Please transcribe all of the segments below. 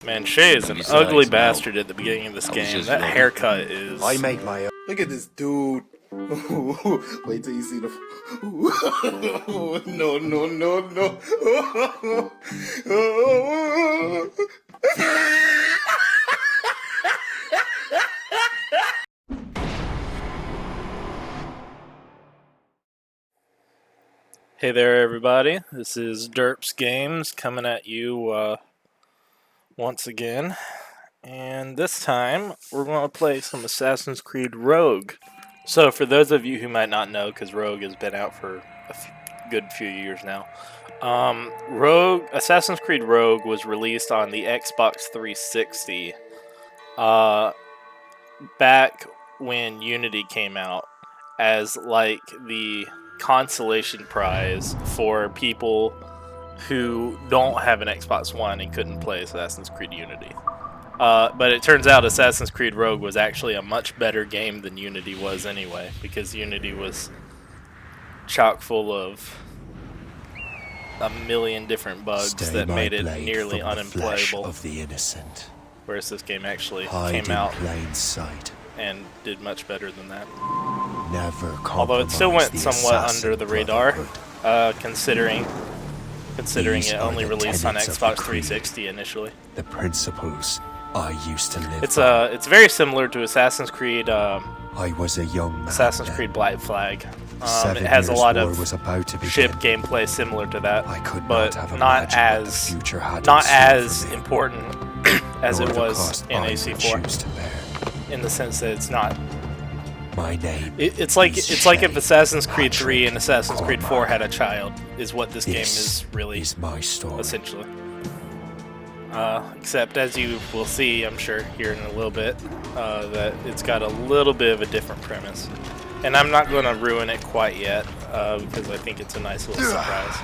Man, Shay is an ugly bastard at the beginning of this game. That haircut is... I make my own. Look at this dude. Wait till you see the... No, no, no, no. Hey there, everybody. This is DerpzGames coming at you once again. And this time, we're going to play some Assassin's Creed Rogue. So, for those of you who might not know, because Rogue has been out for a good few years now, Assassin's Creed Rogue was released on the Xbox 360 back when Unity came out as, like, the consolation prize for people who don't have an Xbox One and couldn't play Assassin's Creed Unity. But it turns out Assassin's Creed Rogue was actually a much better game than Unity was anyway, because Unity was chock full of a million different bugs that made it nearly unplayable. Of the innocent. Whereas this game actually came out plain sight. And did much better than that. Although it still went somewhat under the radar, considering it only released on Xbox 360 initially. The principles I used to live It's very similar to Assassin's Creed. I was a young man. Assassin's Creed Black Flag. It has a lot of ship gameplay similar to that, but not as important as it was in AC4. In the sense that it's not. My name. It's like if Assassin's Creed 3 and Assassin's Creed 4 had a child, is what this game is really. Is my story. Essentially. Except as you will see, I'm sure here in a little bit, that it's got a little bit of a different premise, and I'm not going to ruin it quite yet because I think it's a nice little surprise.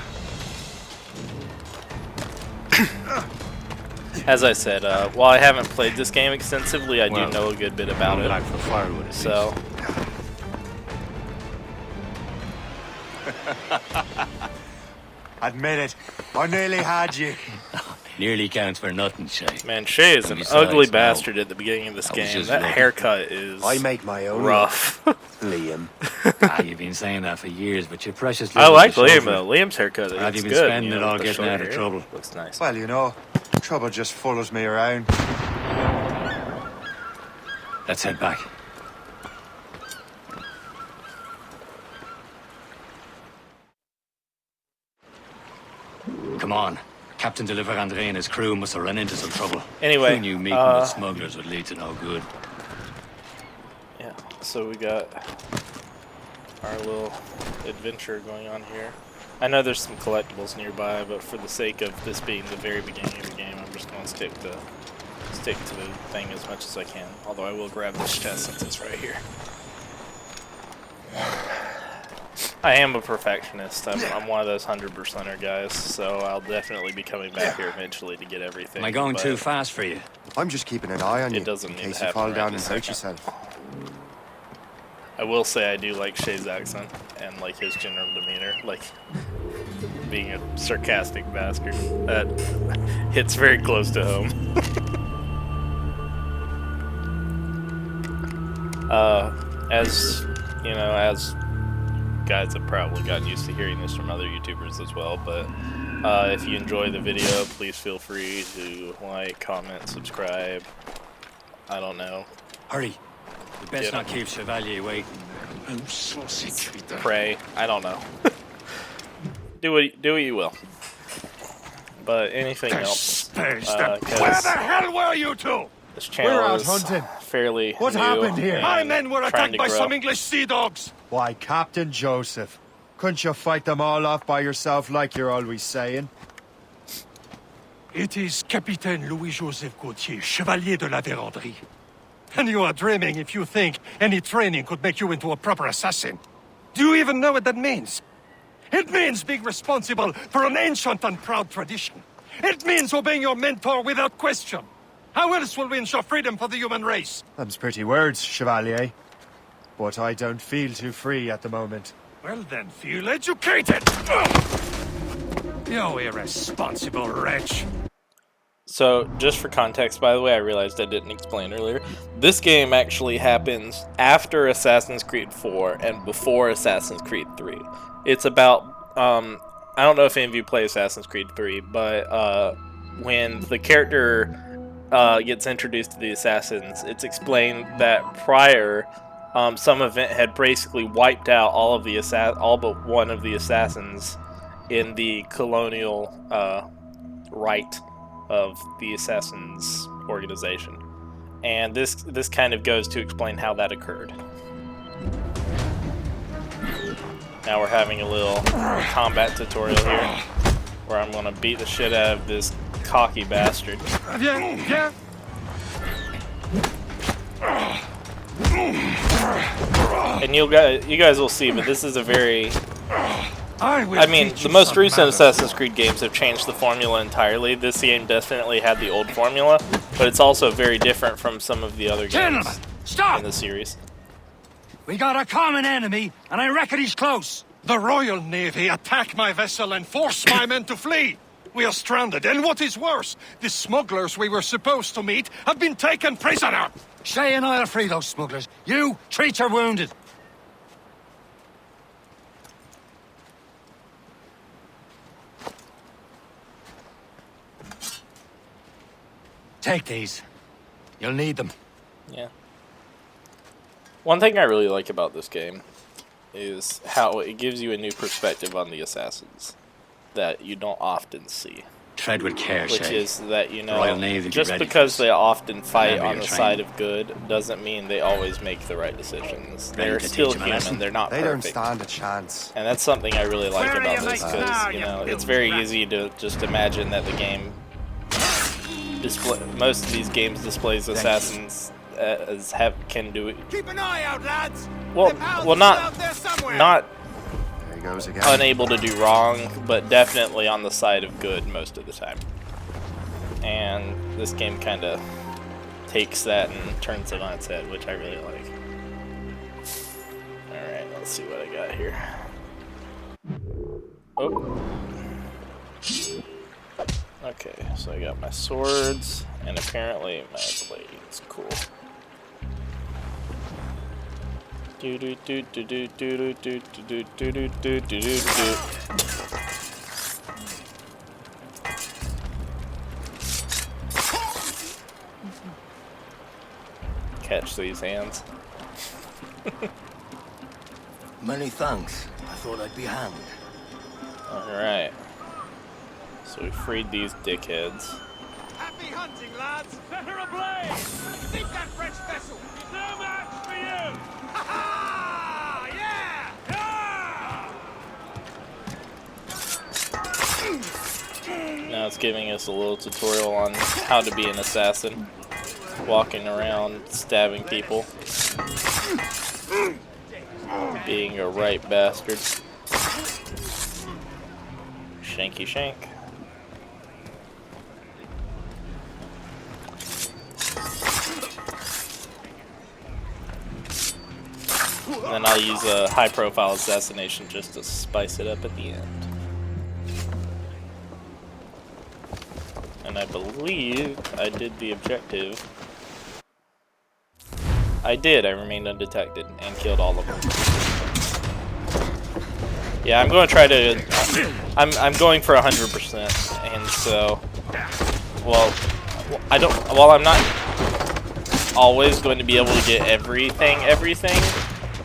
As I said, while I haven't played this game extensively, I do know a good bit about it. So, admit it, I nearly had you. Nearly counts for nothing, Shay. Man, Shay is an ugly bastard at the beginning of this game. That haircut is I make my own rough. Liam. You've been saying that for years, but your precious. I like Liam though. Liam's haircut is have you been good. spending it all getting out of trouble? Looks nice. Well, you know, trouble just follows me around. Let's head back. Come on. Captain Deliver Andre and his crew must have run into some trouble. Anyway, who knew meeting with smugglers would lead to no good? Yeah, so we got our little adventure going on here. I know there's some collectibles nearby, but for the sake of this being the very beginning of the game, I'm just going to stick to the thing as much as I can. Although I will grab this chest since it's right here. I am a perfectionist. I'm one of those 100%er guys, so I'll definitely be coming back here eventually to get everything. Am I going too fast for you? I'm just keeping an eye on you in case you fall down and hurt yourself. I will say I do like Shay's accent and like his general demeanor, like being a sarcastic bastard. That hits very close to home. As you know, as guys have probably gotten used to hearing this from other YouTubers as well, but if you enjoy the video, please feel free to like, comment, subscribe. I don't know. Hurry. You best not keep Chevalier waiting. I'm so sick. Pray. I don't know. do what you will. But anything else? Where the hell were you two? This channel is fairly What new. happened here? My men were attacked by some English sea dogs. Why, Captain Joseph, couldn't you fight them all off by yourself like you're always saying? It is Capitaine Louis-Joseph Gauthier, Chevalier de la Vérendrye. And you are dreaming if you think any training could make you into a proper assassin. Do you even know what that means? It means being responsible for an ancient and proud tradition. It means obeying your mentor without question. How else will we ensure freedom for the human race? Them's pretty words, Chevalier. But I don't feel too free at the moment. Well then, feel educated! You irresponsible wretch. So, just for context, by the way, I realized I didn't explain earlier. This game actually happens after Assassin's Creed 4 and before Assassin's Creed 3. It's about, I don't know if any of you play Assassin's Creed 3, but when the character gets introduced to the Assassins, it's explained that prior, some event had basically wiped out all but one of the Assassins in the colonial rite of the Assassins organization, and this kind of goes to explain how that occurred. Now we're having a little combat tutorial here, where I'm gonna beat the shit out of this cocky bastard. And you guys will see, but this is a very... I mean, the most recent Assassin's Creed games have changed the formula entirely. This game definitely had the old formula, but it's also very different from some of the other games in the series. We got a common enemy, and I reckon he's close. The Royal Navy attack my vessel and force my men to flee. We are stranded, and what is worse, the smugglers we were supposed to meet have been taken prisoner. Shay and I'll free those smugglers. You treat your wounded. Take these. You'll need them. Yeah. One thing I really like about this game is how it gives you a new perspective on the assassins that you don't often see. Tread with care, Which Shay. is that, you know, Royal Navy just ready because for they often fight whenever on you're the trained. side of good doesn't mean they always make the right decisions. Ready They're to still teach 'em a lesson? human. They're not They don't perfect. stand a chance. And that's something I really like Where are about you this, making because, now, you you know, it's filthy very rat? easy to just imagine that the game most of these games displays assassins can do it. Keep an eye out, lads. Well, Them hounds well, are not out there somewhere. not There he goes again. unable to do wrong, but definitely on the side of good most of the time. And this game kind of takes that and turns it on its head, which I really like. Alright, let's see what I got here. Oh. Okay, so I got my swords, and apparently my blades. Cool. Do do do do do do do do do do do do do do. Catch these hands. Many thanks. I thought I'd be hanged. Alright. So we freed these dickheads. Happy hunting, lads. Set her ablaze. Sink that French vessel. No match for you. Ha ha! Yeah! Now it's giving us a little tutorial on how to be an assassin. Walking around, stabbing people. Being a right bastard. Shanky shank. And then I'll use a high-profile assassination just to spice it up at the end. And I believe I did the objective. I did. I remained undetected and killed all of them. Yeah, I'm going to try to. I'm going for 100%, and so, well, I don't. While I'm not always going to be able to get everything,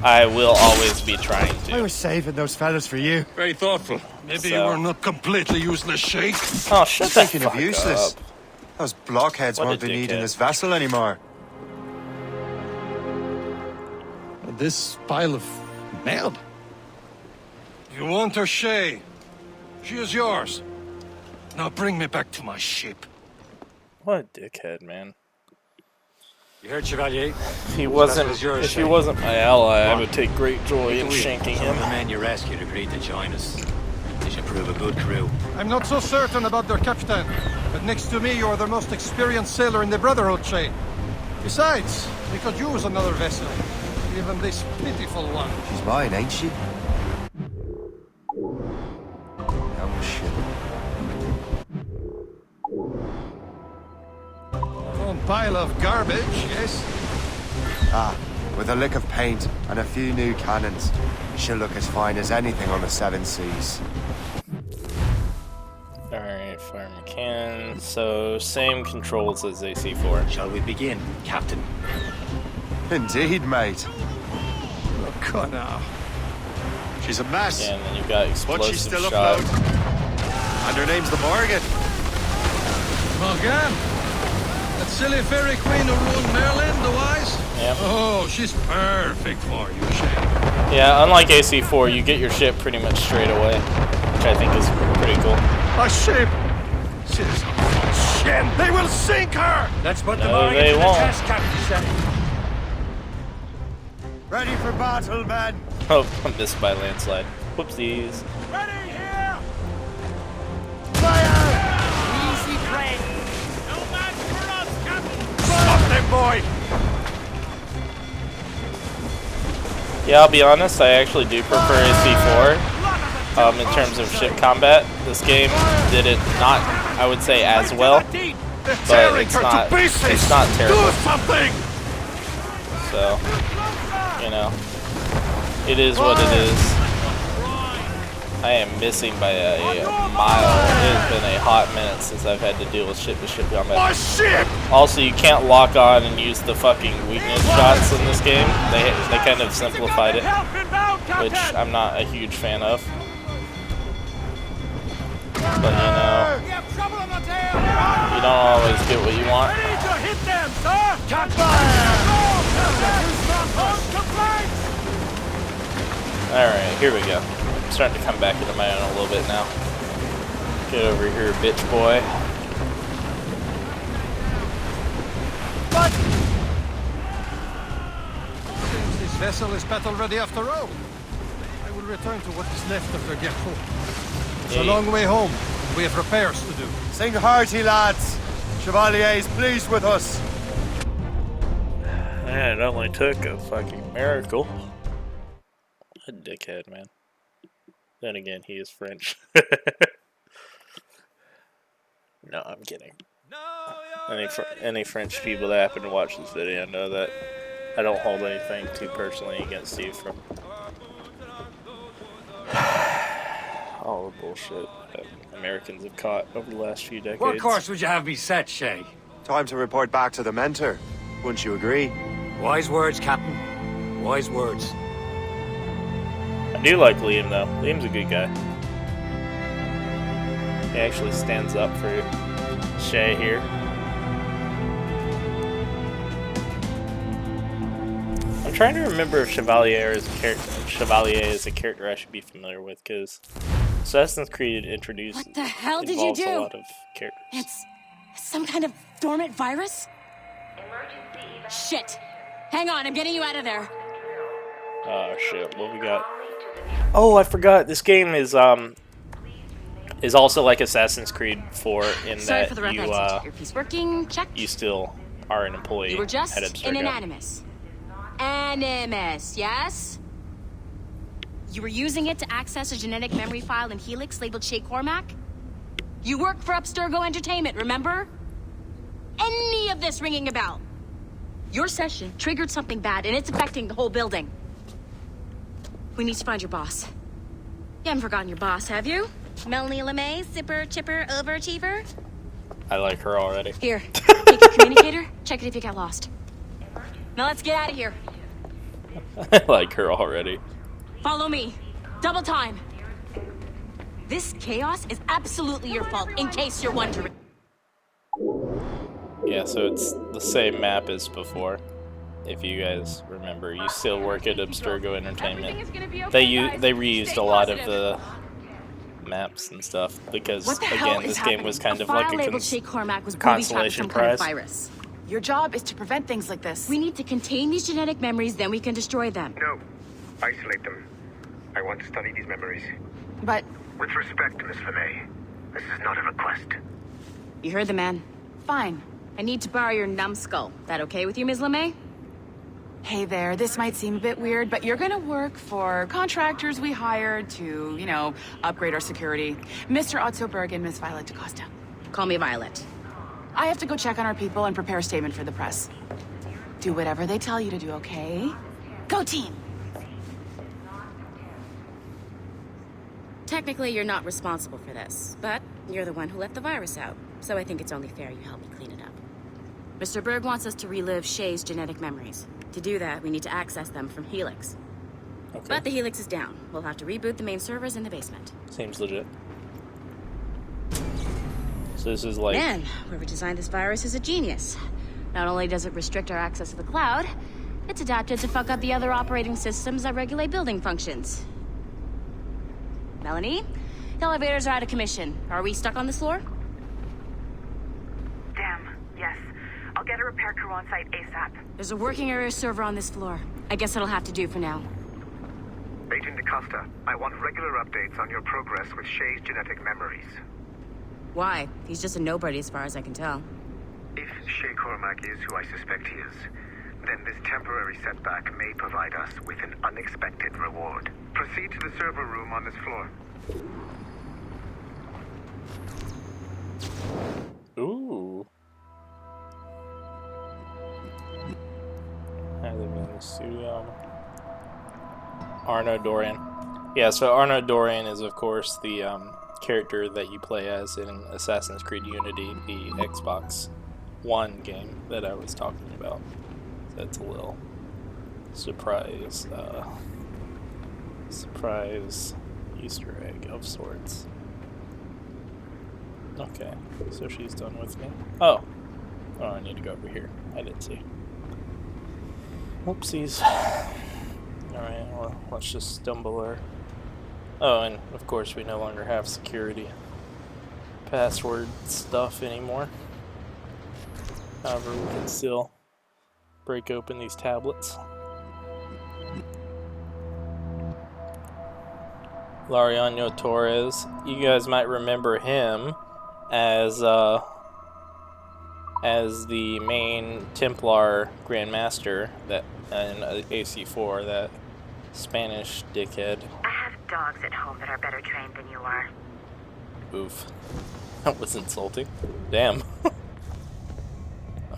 I will always be trying I to. was saving those fellas for you. Very thoughtful. Maybe So- you are not completely useless, Shay. Oh, shut the Thinking fuck of useless. up. Those blockheads What a won't be needing dickhead. this vessel anymore. This pile of merde. You want her, Shay? She is yours. Now bring me back to my ship. What a dickhead, man. You heard, Chevalier? If he wasn't my ally, I would take great joy in shanking Some of the him. men you rescued agreed to join us. They should prove a good crew. I'm not so certain about their captain, but next to me you are the most experienced sailor in the Brotherhood, Shay. Besides, we could use another vessel. Even this pitiful one. She's mine, ain't she? Oh, shit. pile of garbage, yes? Ah, with a lick of paint and a few new cannons, she'll look as fine as anything on the Seven Seas. Alright, fireman cannon. So, same controls as AC4. Shall we begin, Captain? Indeed, mate. Look on now. She's a mess, Yeah, and then you've got but explosive she's still shot. afloat. And her name's the Morgan. Morgan? That silly fairy queen who ruled Merlin, the wise? Yep. Oh, she's perfect for you, Shane. Yeah, unlike AC4, you get your ship pretty much straight away, which I think is pretty cool. A ship! She's Shen! They will sink her! Let's put No, they won't. Captain Shane. Ready for battle, men. Oh, I missed by landslide. Whoopsies. Ready here! Fire! Easy break! No match for us, Captain! Stop them, boy! Yeah, I'll be honest, I actually do prefer AC4 in terms of ship combat. This game did it not, I would say, as well, They're but tearing it's her not, to pieces! it's not terrible. Do something! So, you know, it is what it is. I am missing by a mile. It has been a hot minute since I've had to deal with ship-to-ship My combat. ship! Also, you can't lock on and use the fucking weakness shots in this game. They kind of simplified it, which I'm not a huge fan of. But you know, We have trouble on the tail! you don't always get what you want. Ready to hit them, sir! Cut fire! Alright, here we go. I'm starting to come back into my own a little bit now. Get over here, bitch boy. Since this vessel is battle ready after all, I will return to what is left of their Gertrude. It's a Yeah. long way home. We have repairs to do. Sing hearty, lads. Chevalier's pleased with us. Man, it only took a fucking miracle. A dickhead, man. Then again, he is French. No, I'm kidding. Any French people that happen to watch this video know that I don't hold anything too personally against Steve from all the bullshit that Americans have caught over the last few decades. What course would you have me set, Shay? Time to report back to the mentor. Wouldn't you agree? Wise words, Captain. Wise words. I do like Liam, though. Liam's a good guy. He actually stands up for Shay here. I'm trying to remember if Chevalier is a character I should be familiar with, because Assassin's Creed introduced What the hell did you involves a do? lot of characters. It's some kind of dormant virus? Shit! Hang on, I'm getting you out of there. Oh shit, what we got? Oh, I forgot. This game is also like Assassin's Creed 4 in Sorry that for the rough you accent. Your piece working? Check. you still are an employee You were just at in an Abstergo. Animus. Animus, yes? You were using it to access a genetic memory file in Helix labeled Shay Cormac? You work for Abstergo Entertainment, remember? Any of this ringing a bell? Your session triggered something bad, and it's affecting the whole building. We need to find your boss. You haven't forgotten your boss, have you? Melanie LeMay, zipper, chipper, overachiever? I like her already. Here, take your communicator, check it if you got lost. Now let's get out of here. I like her already. Follow me. Double time. This chaos is absolutely your fault, in case you're wondering. Yeah, so it's the same map as before. If you guys remember, you still work at Abstergo Entertainment. They reused a lot of the maps and stuff because What the hell again, is this game was kind a of like file a labeled Shay Cormac was consolation booby-trapped some kind of prize. virus. Your job is to prevent things like this. We need to contain these genetic memories, then we can destroy them. No. Isolate them. I want to study these memories. But With respect, Miss LeMay, this is not a request. You heard the man. fine. I need to borrow your numbskull. That okay with you, Ms. LeMay? Hey there, this might seem a bit weird, but you're gonna work for contractors we hired to, upgrade our security. Mr. Otto Berg and Miss Violet DaCosta. Call me Violet. I have to go check on our people and prepare a statement for the press. Do whatever they tell you to do, okay? Go team! Technically, you're not responsible for this, but you're the one who let the virus out, so I think it's only fair you help me clean it up. Mr. Berg wants us to relive Shay's genetic memories. To do that, we need to access them from Helix. Okay. But the Helix is down. We'll have to reboot the main servers in the basement. Seems legit. So this is like... Man, whoever designed this virus is a genius. Not only does it restrict our access to the cloud, it's adapted to fuck up the other operating systems that regulate building functions. Melanie? The elevators are out of commission. Are we stuck on this floor? Damn, yes. I'll get a repair crew on site ASAP. There's a working area server on this floor. I guess it'll have to do for now. Agent DaCosta, I want regular updates on your progress with Shay's genetic memories. Why? He's just a nobody as far as I can tell. If Shay Cormac is who I suspect he is, then this temporary setback may provide us with an unexpected reward. Proceed to the server room on this floor. Ooh. I live in the studio. Arno Dorian. Yeah, so Arno Dorian is, of course, the character that you play as in Assassin's Creed Unity, the Xbox One game that I was talking about. So that's a little surprise Easter egg of sorts. Okay, so she's done with me. Oh, I need to go over here. I didn't see. Whoopsies. Alright, well, let's just stumble her. Oh, and of course we no longer have security password stuff anymore. However, we can still break open these tablets. Lariano Torres. You guys might remember him as the main Templar Grandmaster that in AC4, that Spanish dickhead. I have dogs at home that are better trained than you are. Oof. That was insulting. Damn.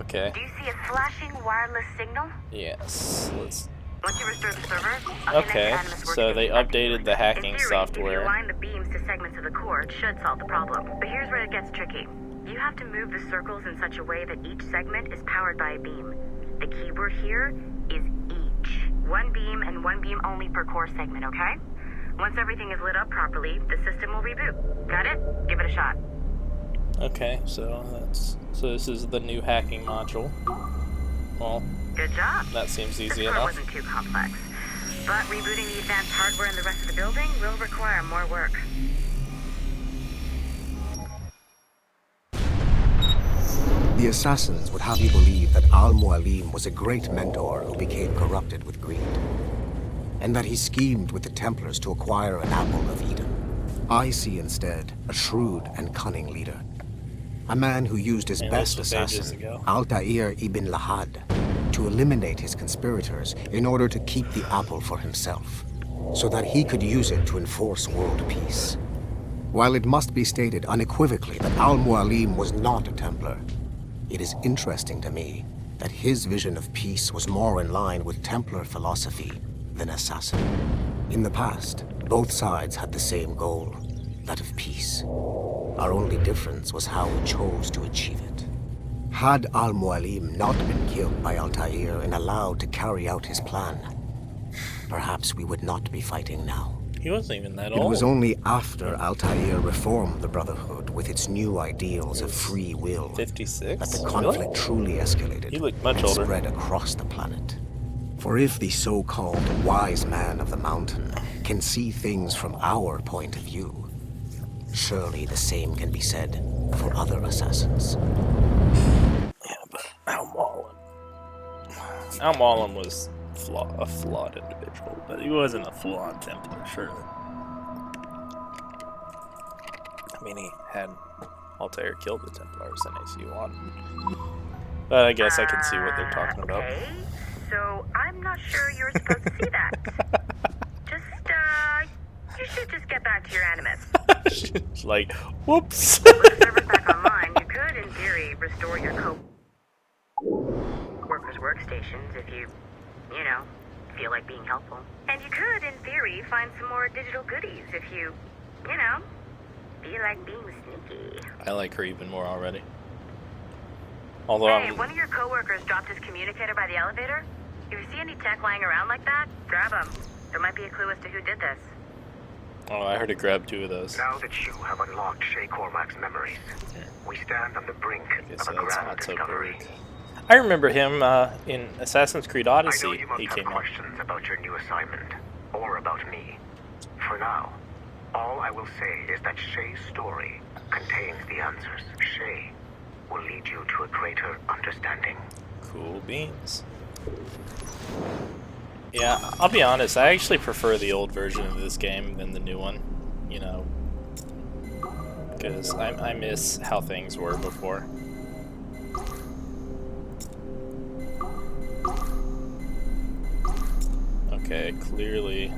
Okay. Do you see a flashing wireless signal? Yes. Let's... Once you restore the server, I'll Okay, connect to Animus so they Workstation. updated the hacking In theory, software. If you align the beams to segments of the core, it should solve the problem. But here's where it gets tricky. You have to move the circles in such a way that each segment is powered by a beam. The keyword here is each. One beam and one beam only per core segment, okay? Once everything is lit up properly, the system will reboot. Got it? Give it a shot. Okay, so this is the new hacking module. Well, good job. That seems easy this enough. Wasn't too complex. But rebooting the advanced hardware in the rest of the building will require more work. The assassins would have you believe that Al-Mualim was a great mentor who became corrupted with greed, and that he schemed with the Templars to acquire an apple of Eden. I see instead a shrewd and cunning leader, a man who used his best assassin, Altair ibn Lahad, to eliminate his conspirators in order to keep the apple for himself, so that he could use it to enforce world peace. While it must be stated unequivocally that Al-Mualim was not a Templar, it is interesting to me that his vision of peace was more in line with Templar philosophy than assassin. In the past, both sides had the same goal, that of peace. Our only difference was how we chose to achieve it. Had Al-Mualim not been killed by Altair and allowed to carry out his plan, perhaps we would not be fighting now. He wasn't even that old. It was only after Altair reformed the Brotherhood with its new ideals of free will 56? that the conflict truly escalated You look much and older. spread across the planet. For if the so-called wise man of the mountain can see things from our point of view, surely the same can be said for other assassins. Yeah, but Al-Mualim was a flawed individual, but he wasn't a full-on Templar, surely. I mean, he had Altair killed the Templars in AC1. But I guess I can see what they're talking about. Okay, so I'm not sure you're supposed to see that. You should just get back to your Animus. She's like, whoops. With the servers back online, you could, in theory, theory, restore your co-workers' workstations if you know, feel like being helpful. And you could, in theory, find some more digital goodies if you know, feel like being sneaky. I like her even more already. Although Hey, one of your coworkers dropped his communicator by the elevator. If you see any tech lying around like that, grab them. There might be a clue as to who did this. Oh, I heard to grab 2 of those. Now that you have unlocked Shay Cormac's memories, we stand on the brink of a grand discovery. I remember him in Assassin's Creed I know Odyssey. you must He have came out. questions about your new assignment, or about me. For now, all I will say is that Shay's story contains the answers. Shay will lead you to a greater understanding. Cool beans. Yeah, I'll be honest, I actually prefer the old version of this game than the new one, you know, because I miss how things were before. Okay, clearly.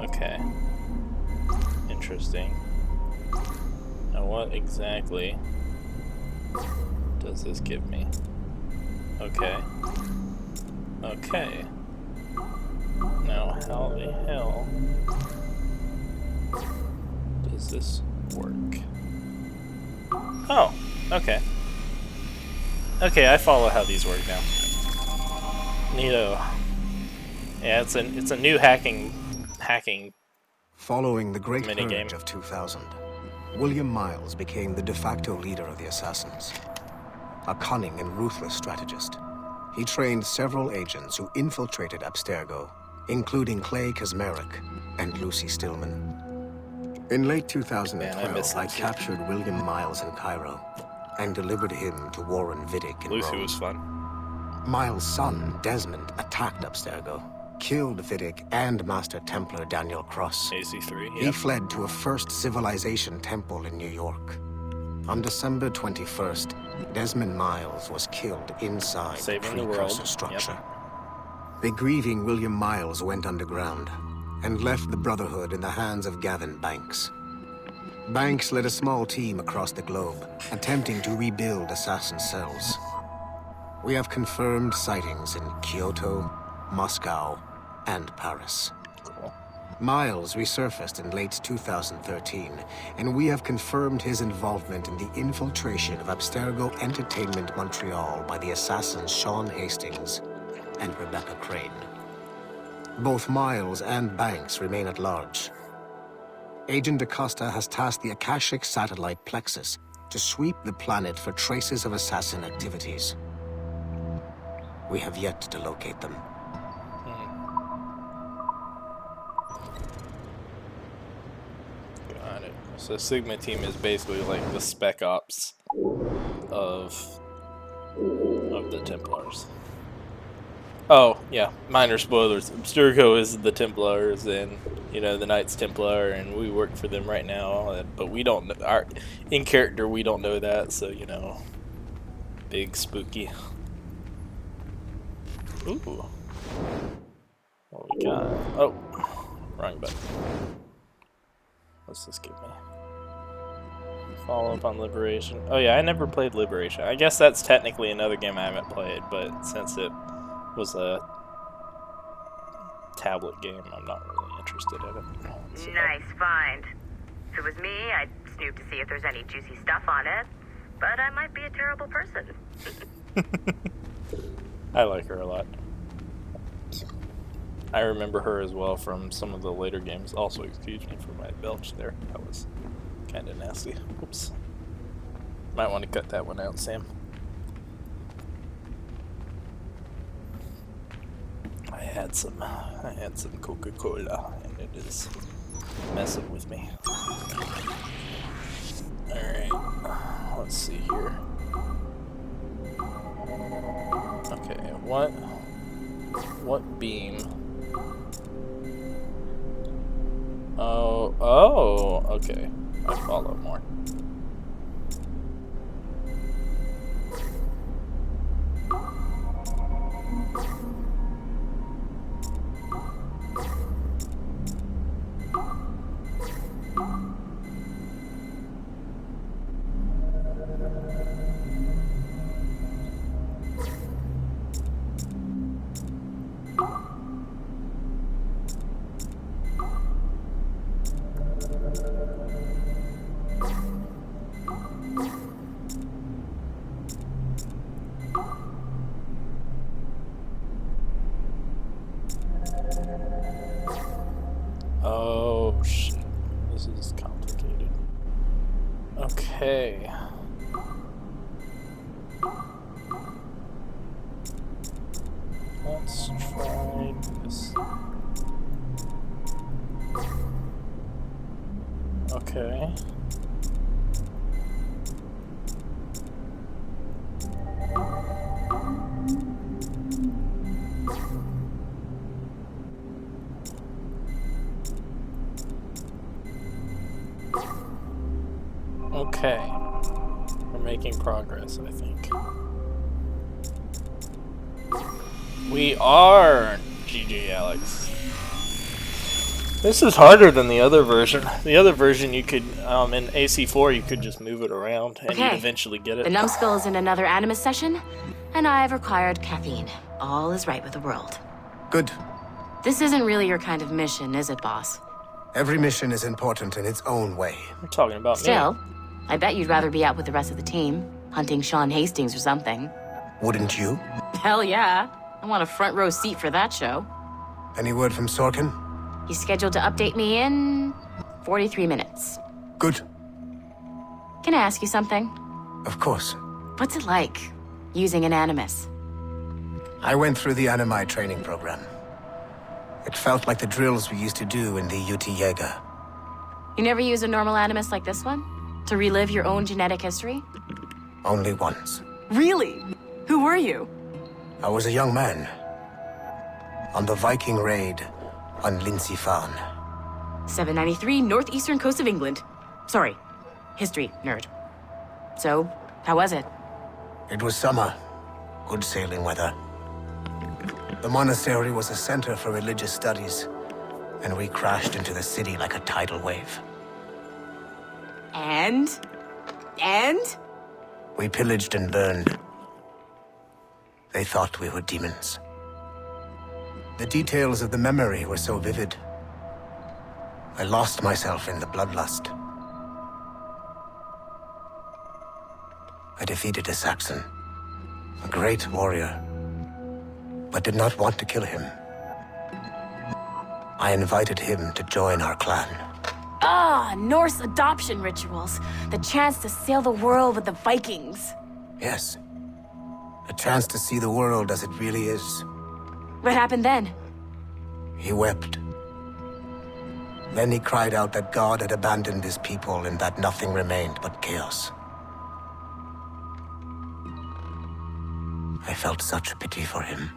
Okay. Interesting. Now what exactly does this give me? Okay. Okay. Now how the hell does this work? Oh, okay. Okay, I follow how these work now. Neato. Yeah, it's a new hacking Following the Great minigame. Purge of 2000, William Miles became the de facto leader of the Assassins. A cunning and ruthless strategist, he trained several agents who infiltrated Abstergo, including Clay Kazmarek and Lucy Stillman. In late 2012, I captured William Miles in Cairo and delivered him to Warren Vidic in Lucy Rome. was fun. Miles' son, Desmond, attacked Abstergo, killed Vidic and Master Templar Daniel Cross. AC3, He fled to a First Civilization temple in New York. On December 21st, Desmond Miles was killed inside the precursor structure. The grieving William Miles went underground and left the Brotherhood in the hands of Gavin Banks. Banks led a small team across the globe, attempting to rebuild assassin cells. We have confirmed sightings in Kyoto, Moscow, and Paris. Miles resurfaced in late 2013, and we have confirmed his involvement in the infiltration of Abstergo Entertainment Montreal by the assassins Sean Hastings and Rebecca Crane. Both Miles and Banks remain at large. Agent DaCosta has tasked the Akashic satellite Plexus to sweep the planet for traces of assassin activities. We have yet to locate them. Got it. So Sigma Team is basically like the Spec Ops of the Templars. Oh, yeah, minor spoilers. Abstergo is the Templars, and, you know, the Knights Templar, and we work for them right now, but we don't know, in character, we don't know that, so, you know, big spooky. Ooh. What we got? Oh, wrong button. What's this give me? Follow up on Liberation. Oh yeah, I never played Liberation. I guess that's technically another game I haven't played, but since it was a tablet game, I'm not really interested in it. So. Nice find. If it was me, I'd snoop to see if there's any juicy stuff on it, but I might be a terrible person. I like her a lot. I remember her as well from some of the later games. Also, excuse me for my belch there. That was kind of nasty. Oops. Might want to cut that one out, Sam. I had some Coca-Cola, and it is messing with me. Alright, let's see here. Okay, what beam? Oh, okay. I follow more. Okay. Let's try this. Okay. Okay. We're making progress, I think. We are! GG, Alex. This is harder than the other version. The other version, you could, in AC4, you could just move it around and you'd eventually get it. The numbskull is in another Animus Session, and I've required caffeine. All is right with the world. Good. This isn't really your kind of mission, is it, boss? Every mission is important in its own way. We're talking about Still, me. I bet you'd rather be out with the rest of the team, hunting Sean Hastings or something. Wouldn't you? Hell yeah. I want a front row seat for that show. Any word from Sorkin? He's scheduled to update me in 43 minutes. Good. Can I ask you something? Of course. What's it like, using an Animus? I went through the Animi training program. It felt like the drills we used to do in the UT Jaeger. You never use a normal Animus like this one? To relive your own genetic history? Only once. Really? Who were you? I was a young man. On the Viking raid on Lindsey Farn. 793, northeastern coast of England. Sorry, history nerd. So, how was it? It was summer. Good sailing weather. The monastery was a center for religious studies, and we crashed into the city like a tidal wave. And? We pillaged and burned. They thought we were demons. The details of the memory were so vivid. I lost myself in the bloodlust. I defeated a Saxon, a great warrior, but did not want to kill him. I invited him to join our clan. Ah, Norse adoption rituals. The chance to sail the world with the Vikings. Yes. A chance to see the world as it really is. What happened then? He wept. Then he cried out that God had abandoned his people and that nothing remained but chaos. I felt such pity for him.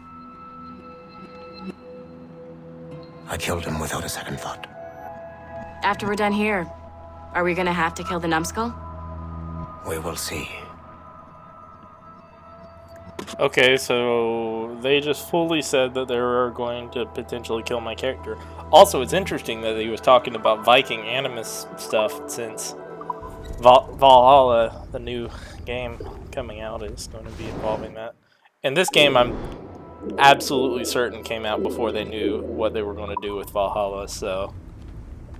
I killed him without a second thought. After we're done here, are we gonna have to kill the numbskull? We will see. Okay, so they just fully said that they were going to potentially kill my character. Also, it's interesting that he was talking about Viking Animus stuff, since Valhalla, the new game coming out, is going to be involving that. And this game, I'm absolutely certain, came out before they knew what they were going to do with Valhalla, so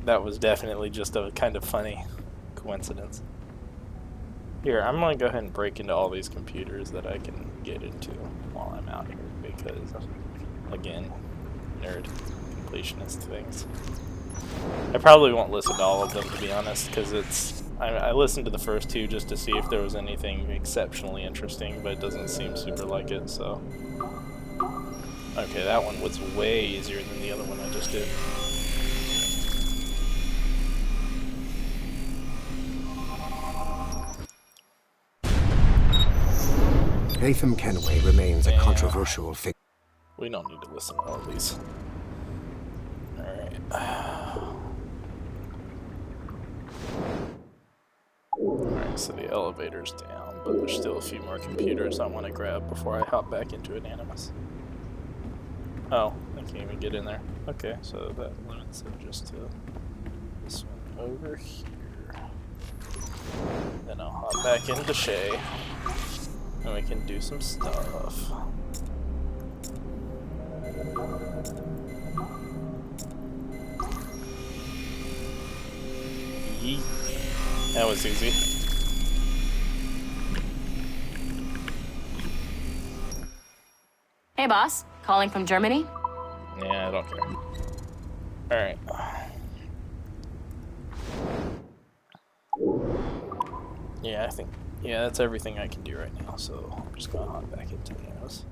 that was definitely just a kind of funny coincidence. Here, I'm going to go ahead and break into all these computers that I can get into while I'm out here, because, again, nerd completionist things. I probably won't listen to all of them, to be honest, because I listened to the first two just to see if there was anything exceptionally interesting, but it doesn't seem super like it, so. Okay, that one was way easier than the other one I just did. Latham Kenway remains a controversial figure. We don't need to listen to all these. Alright. Alright, so the elevator's down, but there's still a few more computers I want to grab before I hop back into an Animus. Oh, I can't even get in there. Okay, so that limits it just to this one over here. Then I'll hop back into Shay, and we can do some stuff. Yeet. That was easy. Hey, boss. Calling from Germany? Yeah, I don't care. Alright. Yeah, I think, yeah, that's everything I can do right now, so I'm just gonna hop back into the Animus.